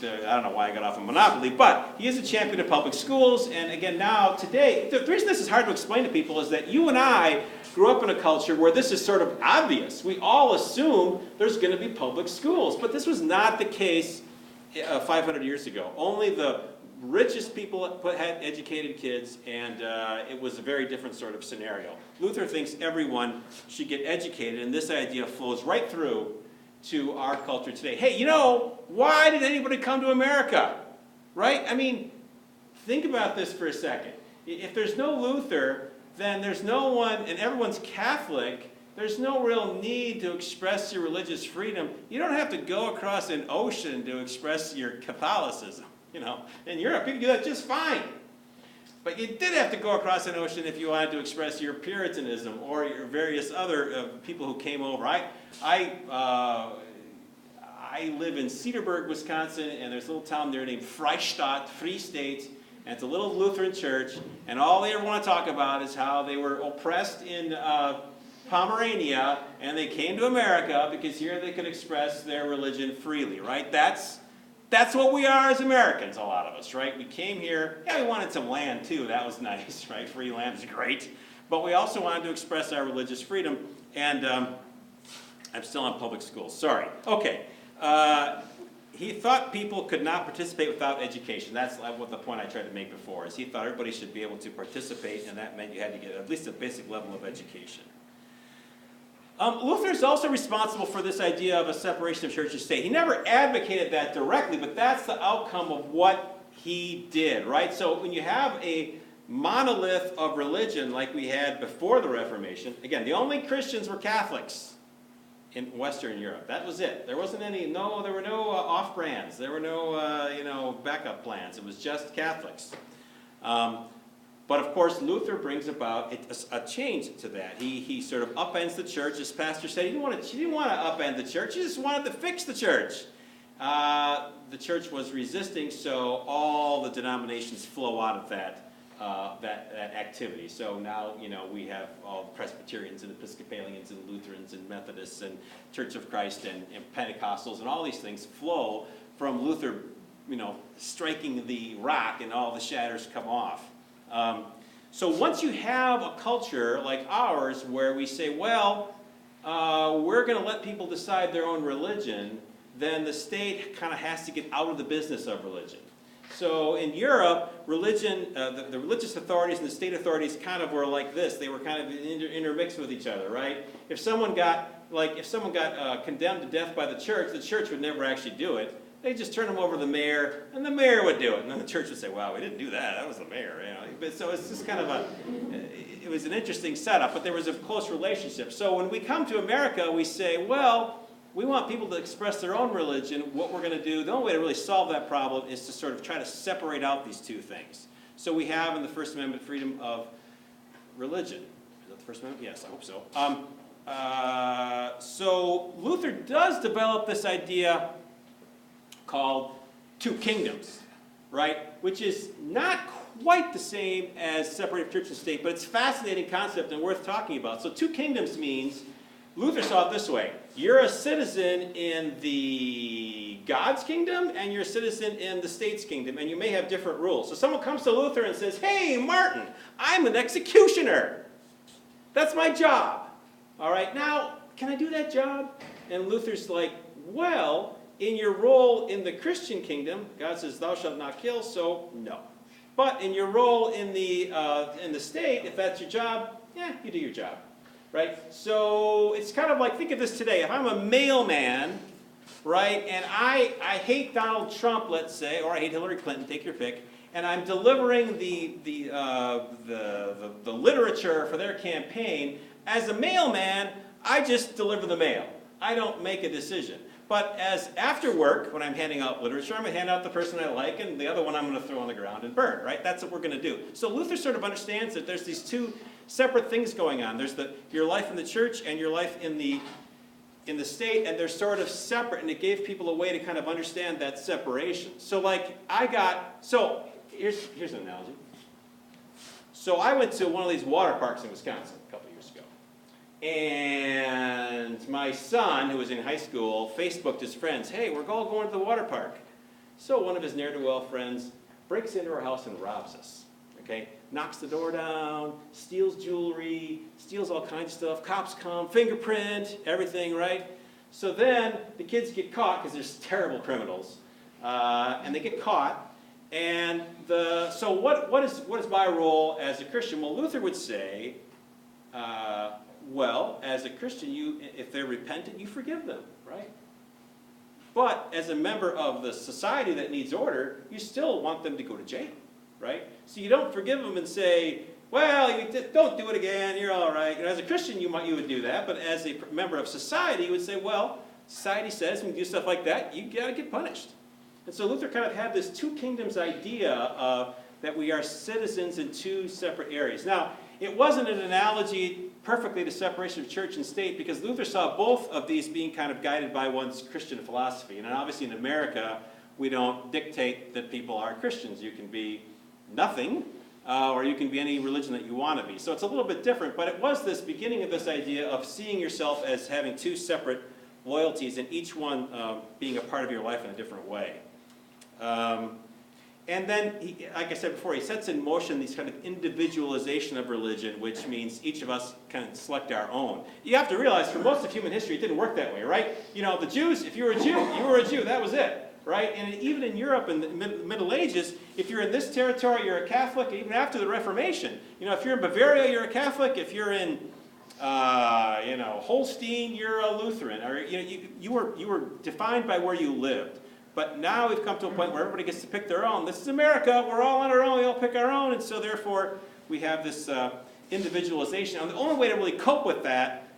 I don't know why I got off on Monopoly, but he is a champion of public schools, and again now, today, the reason this is hard to explain to people is that you and I grew up in a culture where this is sort of obvious. We all assume there's going to be public schools, but this was not the case 500 years ago. Only the richest people had educated kids, and it was a very different sort of scenario. Luther thinks everyone should get educated, and this idea flows right through to our culture today. Hey, why did anybody come to America? Right? I mean, think about this for a second. If there's no Luther, then there's no one, and everyone's Catholic, there's no real need to express your religious freedom. You don't have to go across an ocean to express your Catholicism. In Europe, you can do that just fine. But you did have to go across an ocean if you wanted to express your Puritanism or your various other people who came over. I live in Cedarburg, Wisconsin, and there's a little town there named Freistadt, Free State, and it's a little Lutheran church, and all they ever want to talk about is how they were oppressed in Pomerania, and they came to America because here they could express their religion freely, right? That's what we are as Americans, a lot of us, right? We came here, yeah, we wanted some land too, that was nice, right? Free land is great. But we also wanted to express our religious freedom, and I'm still in public school, sorry. Okay, he thought people could not participate without education. That's what the point I tried to make before, is he thought everybody should be able to participate, and that meant you had to get at least a basic level of education. Luther is also responsible for this idea of a separation of church and state. He never advocated that directly, but that's the outcome of what he did, right? So when you have a monolith of religion like we had before the Reformation, again, the only Christians were Catholics in Western Europe. That was it. There wasn't there were no off-brands. There were no, backup plans. It was just Catholics. But of course, Luther brings about a change to that. He sort of upends the church. As pastor said, he didn't want to upend the church. He just wanted to fix the church. The church was resisting, so all the denominations flow out of that activity. So now, we have all Presbyterians and Episcopalians and Lutherans and Methodists and Church of Christ and Pentecostals, and all these things flow from Luther, striking the rock and all the shatters come off. So once you have a culture like ours where we say, well, we're going to let people decide their own religion, then the state kind of has to get out of the business of religion. So in Europe, religion, the religious authorities and the state authorities kind of were like this. They were kind of intermixed with each other, right? If someone got condemned to death by the church would never actually do it. They'd just turn them over to the mayor, and the mayor would do it. And then the church would say, wow, we didn't do that. That was the mayor. But so it's just kind of it was an interesting setup, but there was a close relationship. So when we come to America, we say, well, we want people to express their own religion. What we're going to do, the only way to really solve that problem is to sort of try to separate out these two things. So we have in the First Amendment freedom of religion. Is that the First Amendment? Yes, I hope so. So Luther does develop this idea called two kingdoms, right? Which is not quite the same as separating church and state, but it's a fascinating concept and worth talking about. So two kingdoms means, Luther saw it this way: you're a citizen in the God's kingdom and you're a citizen in the state's kingdom, and you may have different rules. So someone comes to Luther and says, hey, Martin, I'm an executioner. That's my job. All right, now, can I do that job? And Luther's like, well, in your role in the Christian kingdom, God says, thou shalt not kill, so no. But in your role in the state, if that's your job, yeah, you do your job, right? So it's kind of like, think of this today. If I'm a mailman, right, and I hate Donald Trump, let's say, or I hate Hillary Clinton, take your pick, and I'm delivering the literature for their campaign, as a mailman, I just deliver the mail. I don't make a decision. But as after work, when I'm handing out literature, I'm going to hand out the person I like, and the other one I'm going to throw on the ground and burn, right? That's what we're going to do. So Luther sort of understands that there's these two separate things going on. There's your life in the church and your life in the state, and they're sort of separate, and it gave people a way to kind of understand that separation. So here's an analogy. So I went to one of these water parks in Wisconsin a couple years ago. And my son, who was in high school, Facebooked his friends, hey, we're all going to the water park. So one of his ne'er-do-well friends breaks into our house and robs us, okay? Knocks the door down, steals jewelry, steals all kinds of stuff. Cops come, fingerprint, everything, right? So then the kids get caught, because they're terrible criminals, and they get caught. And so what is my role as a Christian? Well, Luther would say, well, as a Christian, if they're repentant, you forgive them, right? But as a member of the society that needs order, you still want them to go to jail, right? So you don't forgive them and say, well, don't do it again, you're all right. As a Christian, you would do that, but as a member of society, you would say, well, society says when you do stuff like that, you gotta get punished. And so Luther kind of had this two kingdoms idea that we are citizens in two separate areas. Now, it wasn't an analogy perfectly to separation of church and state, because Luther saw both of these being kind of guided by one's Christian philosophy. And obviously in America, we don't dictate that people are Christians. You can be nothing, or you can be any religion that you want to be. So it's a little bit different, but it was this beginning of this idea of seeing yourself as having two separate loyalties, and each one being a part of your life in a different way. And then, like I said before, he sets in motion these kind of individualization of religion, which means each of us kind of select our own. You have to realize, for most of human history, it didn't work that way, right? You know, the Jews, if you were a Jew, you were a Jew, that was it, right? And even in Europe in the Middle Ages, if you're in this territory, you're a Catholic. Even after the Reformation, you know, if you're in Bavaria, you're a Catholic. If you're in, you know, Holstein, you're a Lutheran. Or you were defined by where you lived. But now we've come to a point where everybody gets to pick their own. This is America. We're all on our own. We all pick our own. And so therefore, we have this individualization. And the only way to really cope with that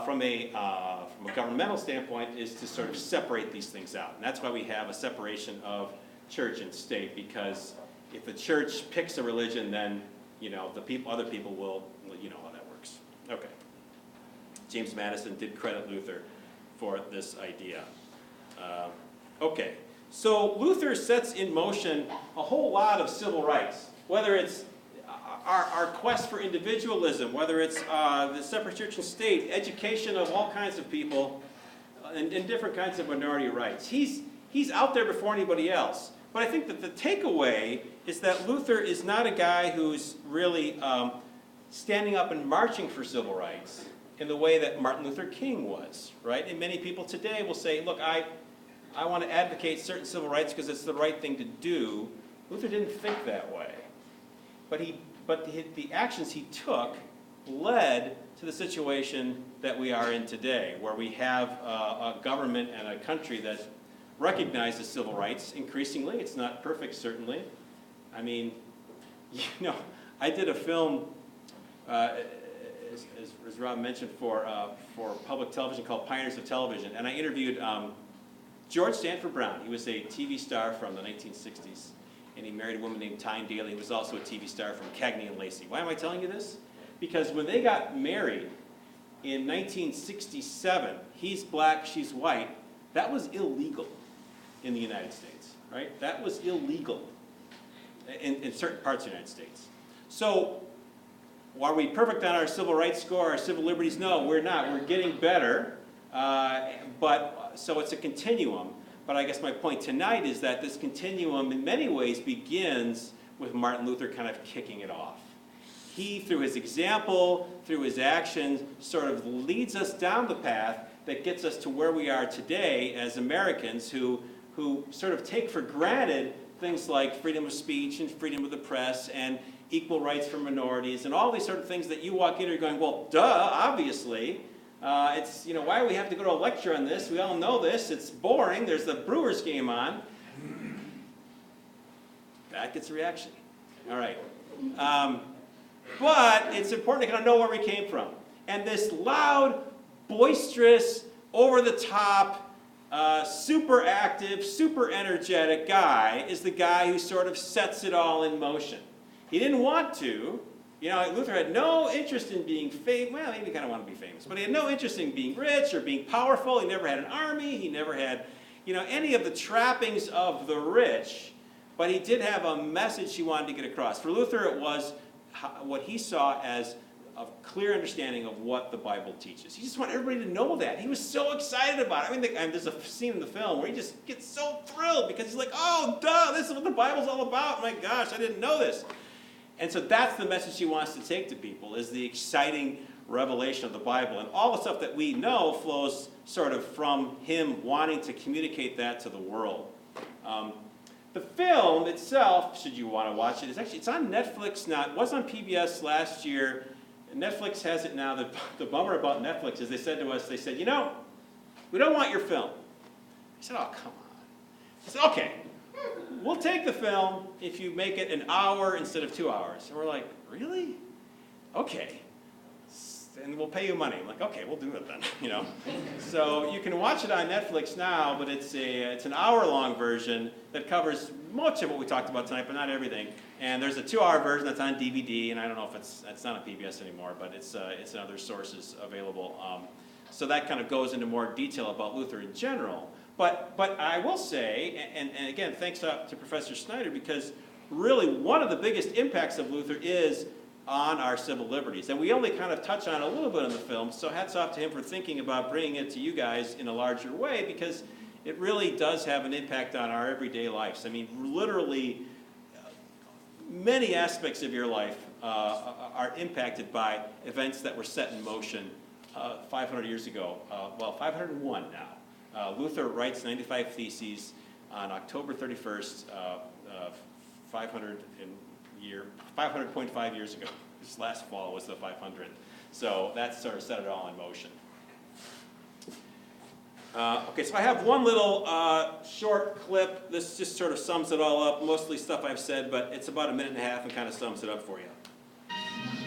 from a governmental standpoint is to sort of separate these things out. And that's why we have a separation of church and state, because if the church picks a religion, then, you know, other people will, you know how that works. Okay. James Madison did credit Luther for this idea. Okay, so Luther sets in motion a whole lot of civil rights, whether it's our quest for individualism, whether it's the separate church and state, education of all kinds of people, and different kinds of minority rights. He's out there before anybody else. But I think that the takeaway is that Luther is not a guy who's really standing up and marching for civil rights in the way that Martin Luther King was, right? And many people today will say, look, I want to advocate certain civil rights because it's the right thing to do. Luther didn't think that way. But the actions he took led to the situation that we are in today, where we have a government and a country that recognizes civil rights increasingly. It's not perfect, certainly. I mean, you know, I did a film, as Rob mentioned, for public television called Pioneers of Television, and I interviewed George Stanford Brown. He was a TV star from the 1960s, and he married a woman named Tyne Daly, who was also a TV star from Cagney and Lacey. Why am I telling you this? Because when they got married in 1967, he's black, she's white, that was illegal in the United States, right? That was illegal in certain parts of the United States. So, are we perfect on our civil rights score, our civil liberties? No, we're not. We're getting better. So it's a continuum. But I guess my point tonight is that this continuum in many ways begins with Martin Luther kind of kicking it off. He, through his example, through his actions, sort of leads us down the path that gets us to where we are today as Americans who sort of take for granted things like freedom of speech and freedom of the press and equal rights for minorities and all these sort of things that you walk in and you're going, well, duh, obviously. It's, you know, why do we have to go to a lecture on this? We all know this. It's boring. There's the Brewers game on. That gets a reaction. All right. But it's important to kind of know where we came from. And this loud, boisterous, over-the-top, super active, super energetic guy is the guy who sort of sets it all in motion. He didn't want to. You know, Luther had no interest in being famous. Well, he kind of wanted to be famous, but he had no interest in being rich or being powerful. He never had an army. He never had, you know, any of the trappings of the rich. But he did have a message he wanted to get across. For Luther, it was what he saw as a clear understanding of what the Bible teaches. He just wanted everybody to know that. He was so excited about it. I mean, there's a scene in the film where he just gets so thrilled because he's like, oh, duh, this is what the Bible's all about. My gosh, I didn't know this. And so that's the message he wants to take to people, is the exciting revelation of the Bible. And all the stuff that we know flows sort of from him wanting to communicate that to the world. The film itself, should you want to watch it, it's on Netflix now. It was on PBS last year. Netflix has it now. The bummer about Netflix is they said to us, they said, you know, we don't want your film. I said, oh, come on. I said, okay. We'll take the film if you make it an hour instead of 2 hours. And we're like, really? Okay. and we'll pay you money. I'm like, okay, we'll do it then, you know. So you can watch it on Netflix now, but it's an hour-long version that covers much of what we talked about tonight, but not everything. And there's a 2-hour version that's on DVD, and I don't know if it's not on PBS anymore, but it's in other sources available. So that kind of goes into more detail about Luther in general. But I will say, and again, thanks to Professor Snyder, because really one of the biggest impacts of Luther is on our civil liberties. And we only kind of touch on it a little bit in the film, so hats off to him for thinking about bringing it to you guys in a larger way, because it really does have an impact on our everyday lives. I mean, literally, many aspects of your life are impacted by events that were set in motion 500 years ago. Well, 501 now. Luther writes 95 Theses on October 31st, 500.5 years ago. This last fall was the 500th. So that sort of set it all in motion. Okay, so I have one little short clip. This just sort of sums it all up. Mostly stuff I've said, but it's about 1.5 minutes and kind of sums it up for you.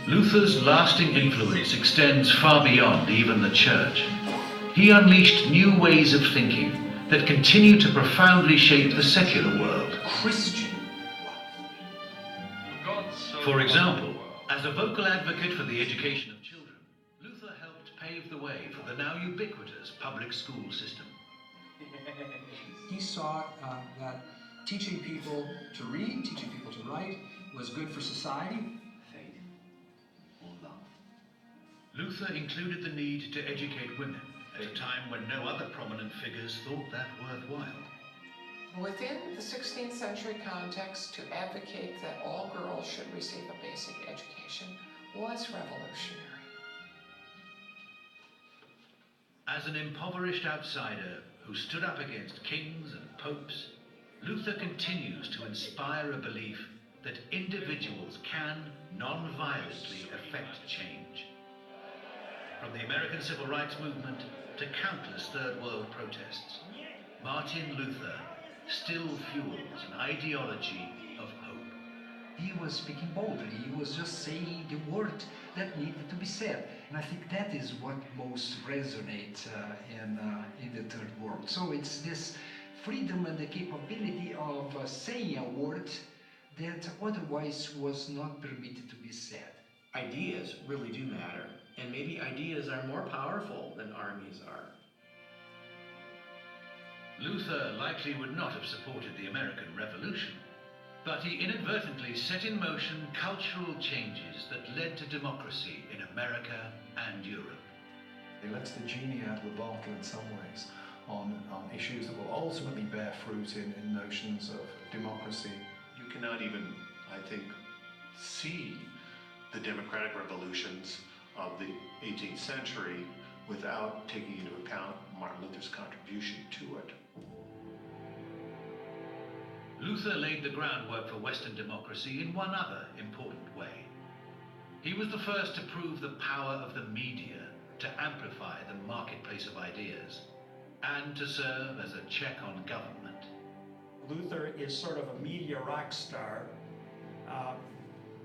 Luther's lasting influence extends far beyond even the church. He unleashed new ways of thinking that continue to profoundly shape the secular world. Christian. For example, as a vocal advocate for the education of children, Luther helped pave the way for the now ubiquitous public school system. He saw that teaching people to read, teaching people to write, was good for society. Luther included the need to educate women at a time when no other prominent figures thought that worthwhile. Within the 16th century context, to advocate that all girls should receive a basic education was revolutionary. As an impoverished outsider who stood up against kings and popes, Luther continues to inspire a belief that individuals can non-violently affect change. From the American Civil Rights Movement to countless Third World protests, Martin Luther still fuels an ideology of hope. He was speaking boldly. He was just saying the word that needed to be said. And I think that is what most resonates in the Third World. So it's this freedom and the capability of saying a word that otherwise was not permitted to be said. Ideas really do matter, and maybe ideas are more powerful than armies are. Luther likely would not have supported the American Revolution, but he inadvertently set in motion cultural changes that led to democracy in America and Europe. He lets the genie out of the bottle in some ways on issues that will ultimately bear fruit in notions of democracy. You cannot even, I think, see the democratic revolutions of the 18th century without taking into account Martin Luther's contribution to it. Luther laid the groundwork for Western democracy in one other important way. He was the first to prove the power of the media to amplify the marketplace of ideas and to serve as a check on government. Luther is sort of a media rock star.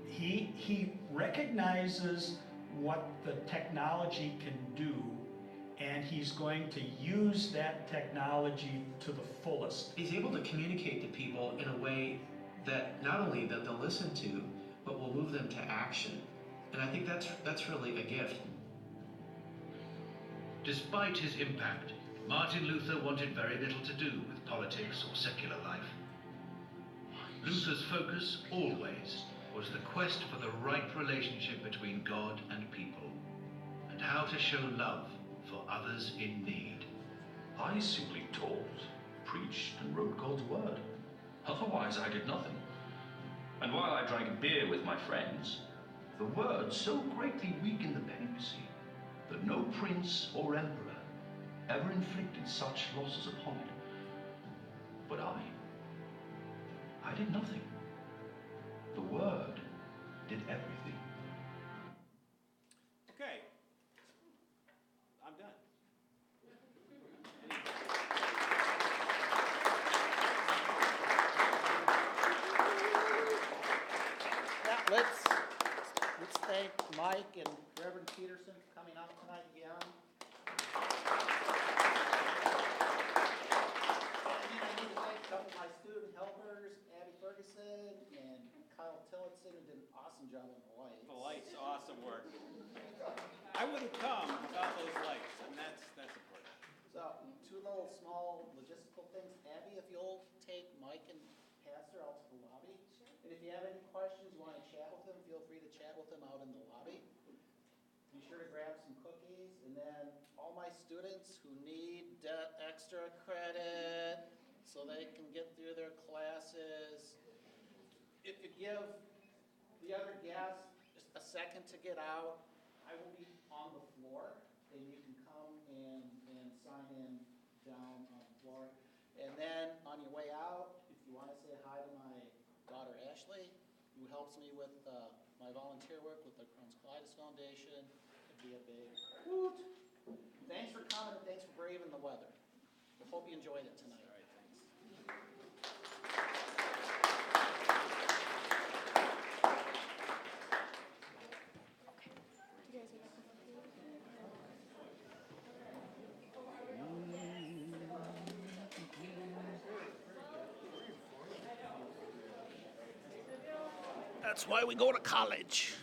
He recognizes what the technology can do, and he's going to use that technology to the fullest. He's able to communicate to people in a way that not only that they'll listen to, but will move them to action. And I think that's really a gift. Despite his impact, Martin Luther wanted very little to do with politics or secular life. Luther's focus always was the quest for the right relationship between God and people, and how to show love for others in need. I simply taught, preached, and wrote God's word. Otherwise, I did nothing. And while I drank beer with my friends, the word so greatly weakened the papacy that no prince or emperor ever inflicted such losses upon it. But I did nothing. The word did everything. Okay. I'm done. Now, let's thank Mike and Reverend Peterson for coming out tonight again. And I need to thank a couple of my student helpers, Abby Ferguson and Kyle Tillotson, who did an awesome job on the lights. The lights, awesome work. I wouldn't come without those lights, and that's important. So, two little small logistical things. Abby, if you'll take Mike and Pastor out to the lobby. And if you have any questions, you want to chat with them, feel free to chat with them out in the lobby. Be sure to grab some cookies. And then all my students who need extra credit so they can get through their classes, if you give the other guests just a second to get out, I will be on the floor, and you can come and sign in down on the floor. And then on your way out, if you want to say hi to my daughter Ashley, who helps me with my volunteer work with the Crohn's Colitis Foundation, it'd be a big woot. Thanks for coming and thanks for braving the weather. I hope you enjoyed it tonight. All right, thanks. You guys are back. That's why we go to college.